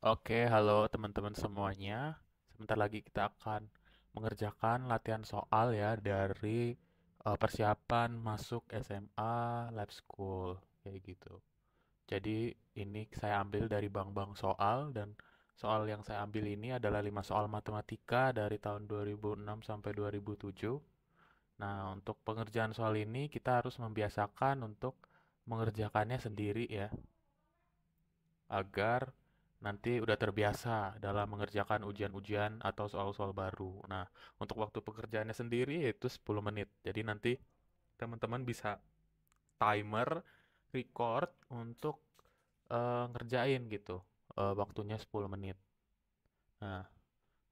Oke, halo teman-teman semuanya. Sebentar lagi kita akan mengerjakan latihan soal ya dari persiapan masuk SMA Lab School kayak gitu. Jadi ini saya ambil dari bank-bank soal dan soal yang saya ambil ini adalah 5 soal matematika dari tahun 2006 sampai 2007. Nah, untuk pengerjaan soal ini kita harus membiasakan untuk mengerjakannya sendiri ya agar nanti udah terbiasa dalam mengerjakan ujian-ujian atau soal-soal baru. Nah, untuk waktu pekerjaannya sendiri yaitu 10 menit. Jadi nanti teman-teman bisa timer record untuk ngerjain gitu. Waktunya 10 menit. Nah,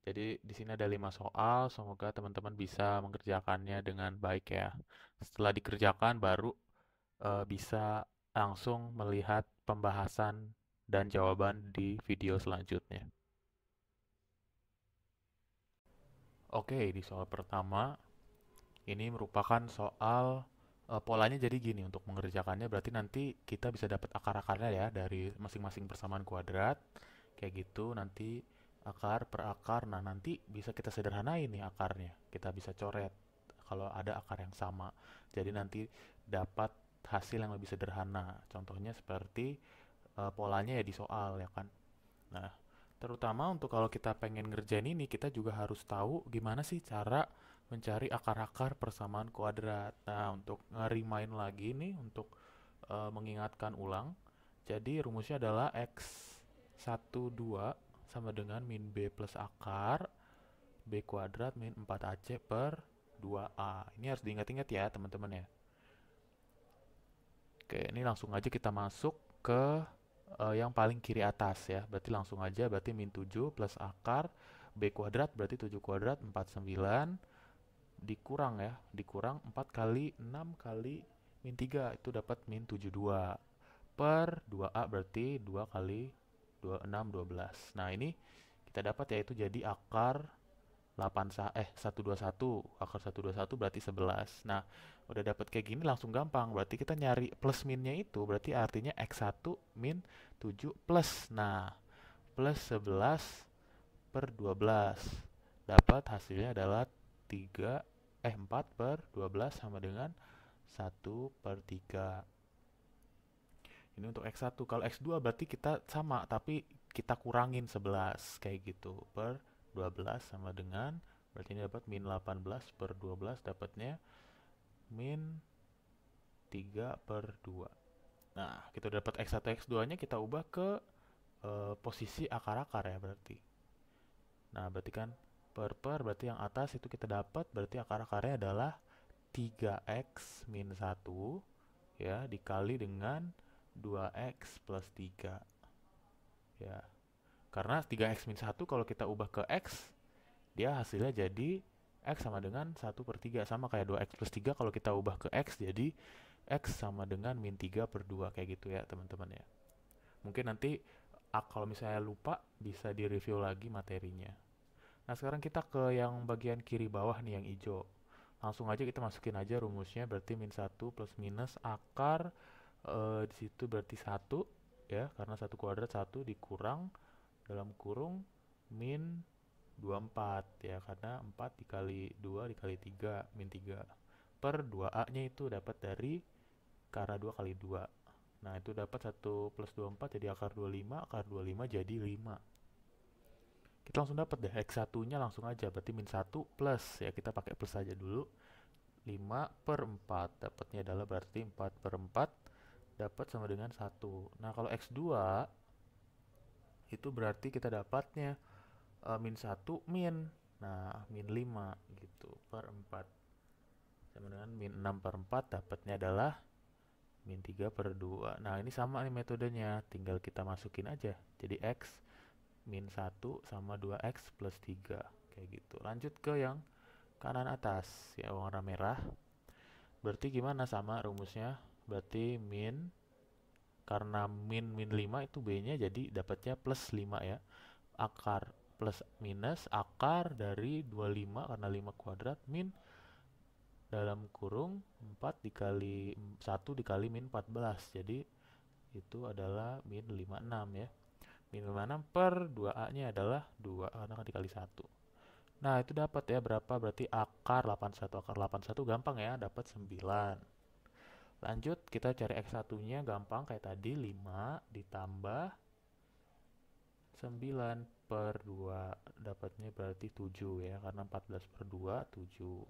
jadi di sini ada 5 soal, semoga teman-teman bisa mengerjakannya dengan baik ya. Setelah dikerjakan baru bisa langsung melihat pembahasan dan jawaban di video selanjutnya. Oke, di soal pertama ini merupakan soal polanya jadi gini untuk mengerjakannya berarti nanti kita bisa dapat akar-akarnya ya dari masing-masing persamaan kuadrat kayak gitu nanti akar per akar. Nah, nanti bisa kita sederhanain nih akarnya. Kita bisa coret kalau ada akar yang sama. Jadi nanti dapat hasil yang lebih sederhana. Contohnya seperti polanya ya di soal ya kan. Nah, terutama untuk kalau kita pengen ngerjain ini, kita juga harus tahu gimana sih cara mencari akar-akar persamaan kuadrat. Nah, untuk ngerimain lagi nih, untuk mengingatkan ulang, jadi rumusnya adalah X12 sama dengan min B plus akar B kuadrat min 4AC per 2A. Ini harus diingat-ingat ya teman-teman ya. Oke, ini langsung aja kita masuk ke yang paling kiri atas ya. Berarti langsung aja berarti min 7 plus akar B kuadrat berarti 7 kuadrat 49 dikurang ya. Dikurang 4 kali 6 kali min 3 itu dapat min 72 per 2A berarti 2 kali 26 12. Nah, ini kita dapat yaitu jadi akar 121 akar 121 berarti 11. Nah, udah dapat kayak gini langsung gampang. Berarti kita nyari plus minnya itu berarti artinya X1 min 7 plus. Nah, plus 11 per 12. Dapat hasilnya adalah 4 per 12 sama dengan 1/3. Ini untuk X1. Kalau X2 berarti kita sama tapi kita kurangin 11 kayak gitu per 12 sama dengan berarti ini dapat min 18 per 12 dapatnya min 3 per 2. Nah, kita dapat X1 X2-nya kita ubah ke posisi akar-akar ya berarti. Nah, berarti kan per berarti yang atas itu kita dapat berarti akar-akarnya adalah 3x min 1 ya dikali dengan 2x plus 3 ya. Karena 3x min 1 kalau kita ubah ke x, dia hasilnya jadi x sama dengan 1/3. Sama kayak 2x plus 3 kalau kita ubah ke x jadi x sama dengan min 3 per 2. Kayak gitu ya teman-teman ya. Mungkin nanti kalau misalnya lupa bisa direview lagi materinya. Nah, sekarang kita ke yang bagian kiri bawah nih yang hijau. Langsung aja kita masukin aja rumusnya berarti min 1 plus minus akar di situ berarti 1 ya karena 1 kuadrat 1 dikurang dalam kurung min 24 ya karena 4 dikali 2 dikali 3 min 3 per 2A nya itu dapat dari akar 2 kali 2. Nah, itu dapat 1 plus 24 jadi akar 25, akar 25 jadi 5. Kita langsung dapat deh X1 nya langsung aja berarti min 1 plus ya kita pakai plus aja dulu 5/4 dapatnya adalah berarti 4/4 dapat sama dengan 1. Nah, kalau X2 itu berarti kita dapatnya min 1 min. Nah, min 5 gitu per 4. Sama dengan min 6 per 4 dapatnya adalah min 3 per 2. Nah, ini sama nih metodenya. Tinggal kita masukin aja. Jadi X min 1 sama 2X plus 3. Kayak gitu. Lanjut ke yang kanan atas. Ya, warna merah. Berarti gimana sama rumusnya? Berarti min. Karena min 5 itu B-nya jadi dapatnya plus 5 ya. Akar plus minus akar dari 25 karena 5 kuadrat min dalam kurung 4 dikali 1 dikali min 14. Jadi itu adalah min 56 ya. Min 56 per 2A-nya adalah 2 karena kan dikali 1. Nah, itu dapat ya berapa? Berarti akar 81. Akar 81 gampang ya, dapat 9. Lanjut, kita cari X1-nya gampang kayak tadi, 5 ditambah 9 per 2. Dapatnya berarti 7 ya, karena 14 per 2, 7.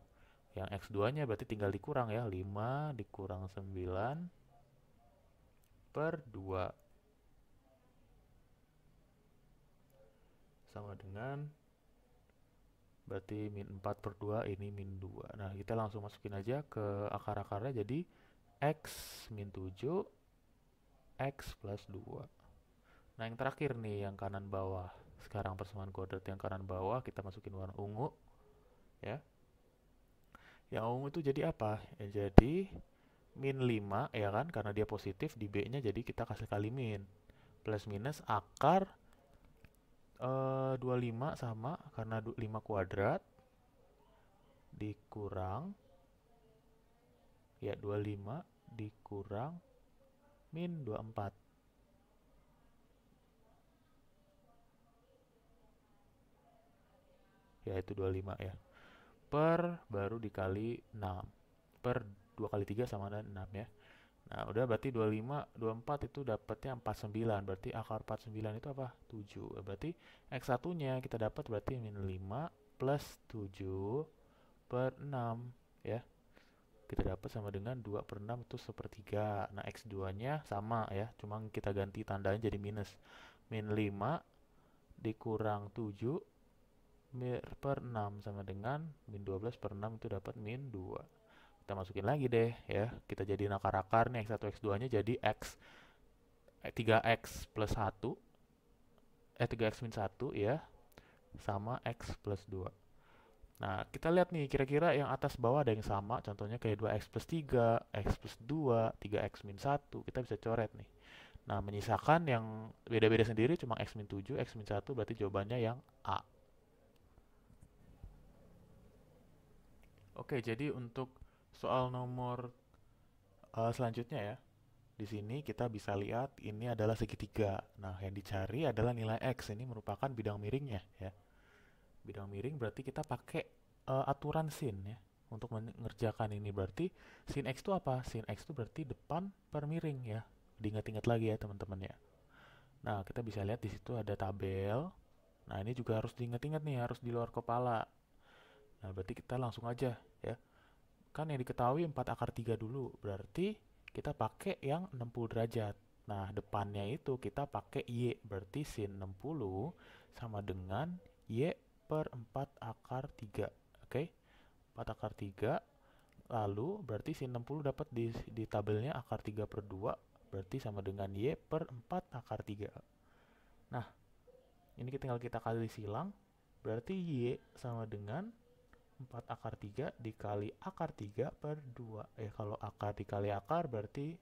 Yang X2-nya berarti tinggal dikurang ya, 5 dikurang 9 per 2. Sama dengan berarti min 4 per 2, ini min 2. Nah, kita langsung masukin aja ke akar-akarnya, jadi X min 7, X plus 2. Nah, yang terakhir nih, yang kanan bawah. Sekarang persamaan kuadrat yang kanan bawah, kita masukin warna ungu. Ya. Yang ungu itu jadi apa? Ya, jadi min 5, ya kan? Karena dia positif, di B-nya jadi kita kasih kali min. Plus minus akar 25 sama, karena 5 kuadrat, dikurang, ya 25 dikurang min 24. Ya, itu 25 ya. Per baru dikali 6. Per 2 kali 3 sama dengan 6 ya. Nah, udah berarti 25, 24 itu dapatnya 49. Berarti akar 49 itu apa? 7. Berarti X1-nya kita dapat berarti min 5 plus 7 per 6 ya. Kita dapat sama dengan 2 per 6 itu sepertiga. Nah, X2-nya sama ya. Cuma kita ganti tandanya jadi minus. Min 5 dikurang 7 per 6 sama dengan min 12 per 6 itu dapat min 2. Kita masukin lagi deh ya. Kita jadiin akar-akar nih, X1 X2-nya jadi X 3X plus 1 3X min 1 ya sama X plus 2. Nah, kita lihat nih kira-kira yang atas bawah ada yang sama. Contohnya kayak 2X plus 3, X plus 2, 3X min 1. Kita bisa coret nih. Nah, menyisakan yang beda-beda sendiri cuma X min 7, X min 1 berarti jawabannya yang A. Oke, jadi untuk soal nomor selanjutnya ya. Di sini kita bisa lihat ini adalah segitiga. Nah, yang dicari adalah nilai X. Ini merupakan bidang miringnya ya. Bidang miring berarti kita pakai aturan sin ya. Untuk mengerjakan ini berarti sin X itu apa? Sin X itu berarti depan per miring ya. Diingat-ingat lagi ya teman-teman ya. Nah, kita bisa lihat di situ ada tabel. Nah, ini juga harus diingat-ingat nih, harus di luar kepala. Nah, berarti kita langsung aja ya. Kan yang diketahui 4 akar 3 dulu. Berarti kita pakai yang 60 derajat. Nah, depannya itu kita pakai Y. Berarti sin 60 sama dengan Y per 4 akar 3. Oke? 4 akar 3. Lalu berarti sin 60 dapat di tabelnya akar 3 per 2. Berarti sama dengan Y per 4 akar 3. Nah, ini tinggal kita kali silang. Berarti Y sama dengan 4 akar 3 dikali akar 3 per 2. Kalau akar dikali akar berarti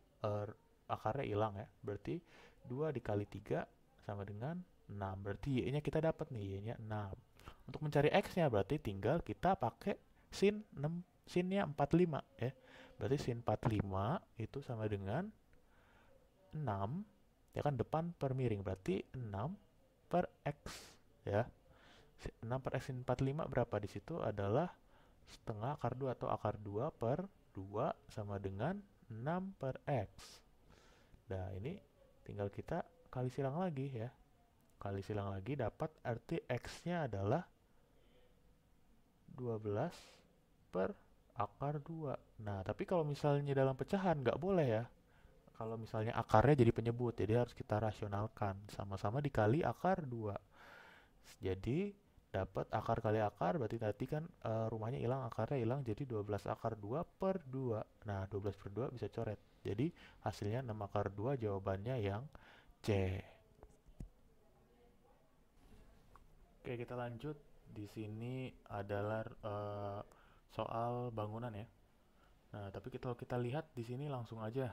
akarnya hilang ya. Berarti 2 dikali 3 sama dengan 6. Berarti Y-nya kita dapat nih, Y-nya 6. Untuk mencari X-nya berarti tinggal kita pakai sin 6, sinnya 45 ya. Berarti sin 45 itu sama dengan 6 ya kan, depan per miring. Berarti 6 per X ya. 6 per X sin 45 berapa? Di situ adalah setengah akar 2 atau akar 2 per 2 sama dengan 6 per X. Nah, ini tinggal kita kali silang lagi ya. Kali silang lagi dapat arti X-nya adalah 12 per akar 2. Nah, tapi kalau misalnya dalam pecahan nggak boleh ya. Kalau misalnya akarnya jadi penyebut, jadi harus kita rasionalkan. Sama-sama dikali akar 2. Jadi dapat akar kali akar berarti tadi kan rumahnya hilang, akarnya hilang, jadi 12 akar 2 per 2. Nah, 12 per 2 bisa coret. Jadi hasilnya 6 akar 2, jawabannya yang C. Oke, kita lanjut. Di sini adalah soal bangunan ya. Nah, tapi kalau kita lihat di sini langsung aja.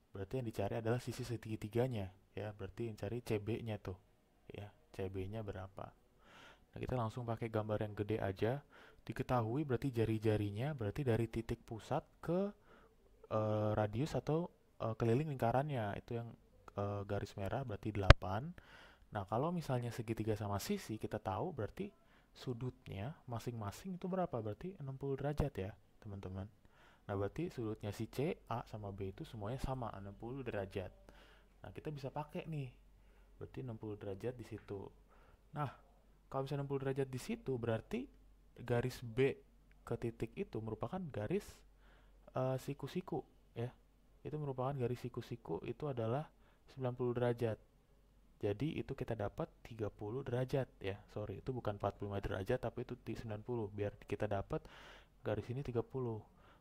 Berarti yang dicari adalah sisi segitiganya ya. Berarti yang cari CB-nya tuh. Ya, CB-nya berapa? Nah, kita langsung pakai gambar yang gede aja. Diketahui berarti jari-jarinya berarti dari titik pusat ke radius atau keliling lingkarannya. Itu yang garis merah berarti 8. Nah, kalau misalnya segitiga sama sisi, kita tahu berarti sudutnya masing-masing itu berapa? Berarti 60 derajat ya, teman-teman. Nah, berarti sudutnya si C, A sama B itu semuanya sama, 60 derajat. Nah, kita bisa pakai nih. Berarti 60 derajat di situ. Nah, kalau misalnya 60 derajat di situ, berarti garis B ke titik itu merupakan garis siku-siku ya. Itu merupakan garis siku-siku, itu adalah 90 derajat. Jadi itu kita dapat 30 derajat ya. Sorry, itu bukan 45 derajat tapi itu 90. Biar kita dapat garis ini 30.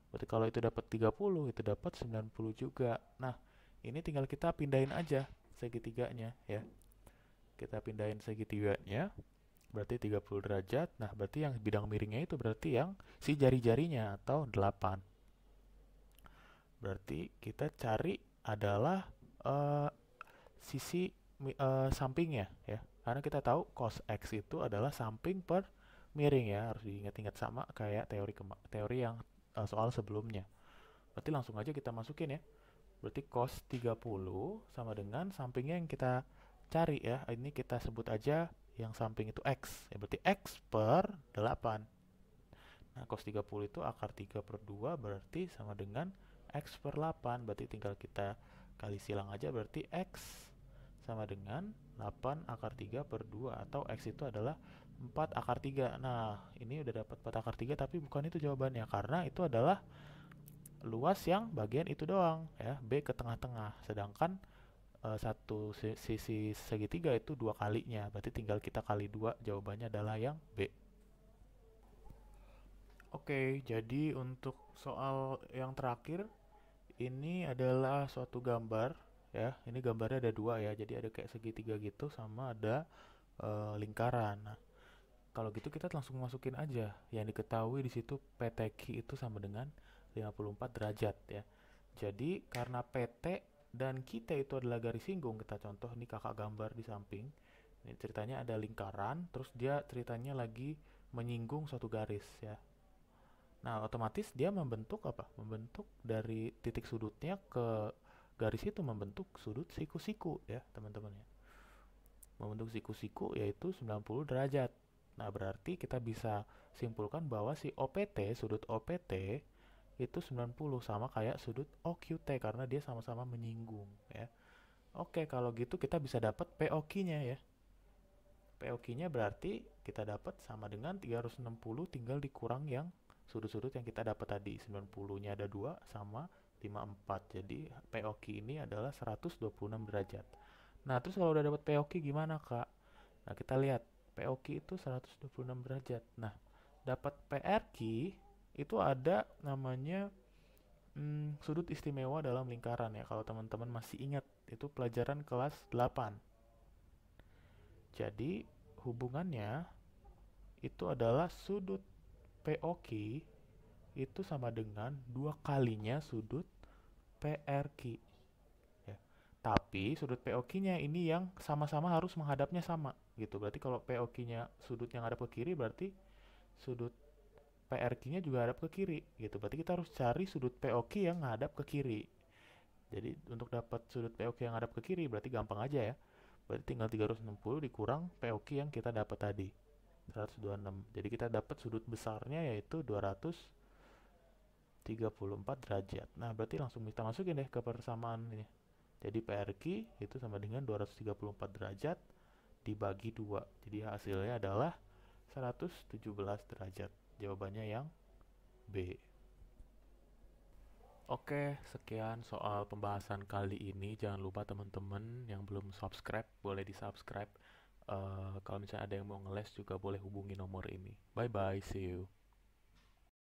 Berarti kalau itu dapat 30, itu dapat 90 juga. Nah, ini tinggal kita pindahin aja segitiganya ya. Kita pindahin segitiganya. Berarti 30 derajat. Nah, berarti yang bidang miringnya itu berarti yang si jari-jarinya atau 8. Berarti kita cari adalah uh, sisi sampingnya ya. Karena kita tahu cos X itu adalah samping per miring ya. Harus diingat-ingat sama kayak teori yang soal sebelumnya. Berarti langsung aja kita masukin ya. Berarti cos 30 sama dengan sampingnya yang kita cari ya. Ini kita sebut aja yang samping itu X. Ya, berarti X per 8. Nah, cos 30 itu akar 3 per 2 berarti sama dengan X per 8. Berarti tinggal kita kali silang aja, berarti X sama dengan 8 akar 3 per 2. Atau X itu adalah 4 akar 3. Nah, ini udah dapat 4 akar 3, tapi bukan itu jawabannya. Karena itu adalah luas yang bagian itu doang ya, B ke tengah-tengah. Sedangkan satu sisi segitiga itu 2 kalinya. Berarti tinggal kita kali 2, jawabannya adalah yang B. Oke, jadi untuk soal yang terakhir, ini adalah suatu gambar ya. Ini gambarnya ada 2 ya. Jadi ada kayak segitiga gitu sama ada lingkaran. Nah, kalau gitu kita langsung masukin aja. Yang diketahui di situ PTQ itu sama dengan 54 derajat ya. Jadi karena PT dan kita itu adalah garis singgung, kita contoh nih kakak gambar di samping. Ini ceritanya ada lingkaran, terus dia ceritanya lagi menyinggung suatu garis ya. Nah, otomatis dia membentuk apa? Membentuk dari titik sudutnya ke garis itu membentuk sudut siku-siku ya, teman-teman ya. Membentuk siku-siku yaitu 90 derajat. Nah, berarti kita bisa simpulkan bahwa si OPT, sudut OPT itu 90 sama kayak sudut OQT karena dia sama-sama menyinggung ya. Oke, kalau gitu kita bisa dapat POQ-nya ya. POQ-nya berarti kita dapat sama dengan 360 tinggal dikurang yang sudut-sudut yang kita dapat tadi. 90-nya ada 2 sama 54. Jadi POQ ini adalah 126 derajat. Nah, terus kalau udah dapat POQ gimana, Kak? Nah, kita lihat POQ itu 126 derajat. Nah, dapat PRQ itu ada namanya sudut istimewa dalam lingkaran ya. Kalau teman-teman masih ingat, itu pelajaran kelas 8. Jadi, hubungannya itu adalah sudut POQ itu sama dengan 2 kalinya sudut PRQ. Ya. Tapi sudut POQ-nya ini yang sama-sama harus menghadapnya sama gitu. Berarti kalau POQ-nya sudut yang hadap ke kiri, berarti sudut PRQ-nya juga hadap ke kiri gitu. Berarti kita harus cari sudut POQ yang hadap ke kiri. Jadi untuk dapat sudut POQ yang hadap ke kiri berarti gampang aja ya. Berarti tinggal 360 dikurang POQ yang kita dapat tadi. 126. Jadi kita dapat sudut besarnya yaitu 234 derajat. Nah, berarti langsung kita masukin deh ke persamaan ini. Jadi PRQ itu sama dengan 234 derajat dibagi 2. Jadi hasilnya adalah 117 derajat. Jawabannya yang B. Oke, sekian soal pembahasan kali ini. Jangan lupa teman-teman yang belum subscribe, boleh di-subscribe. Kalau misalnya ada yang mau ngeles juga boleh hubungi nomor ini. Bye-bye, see you.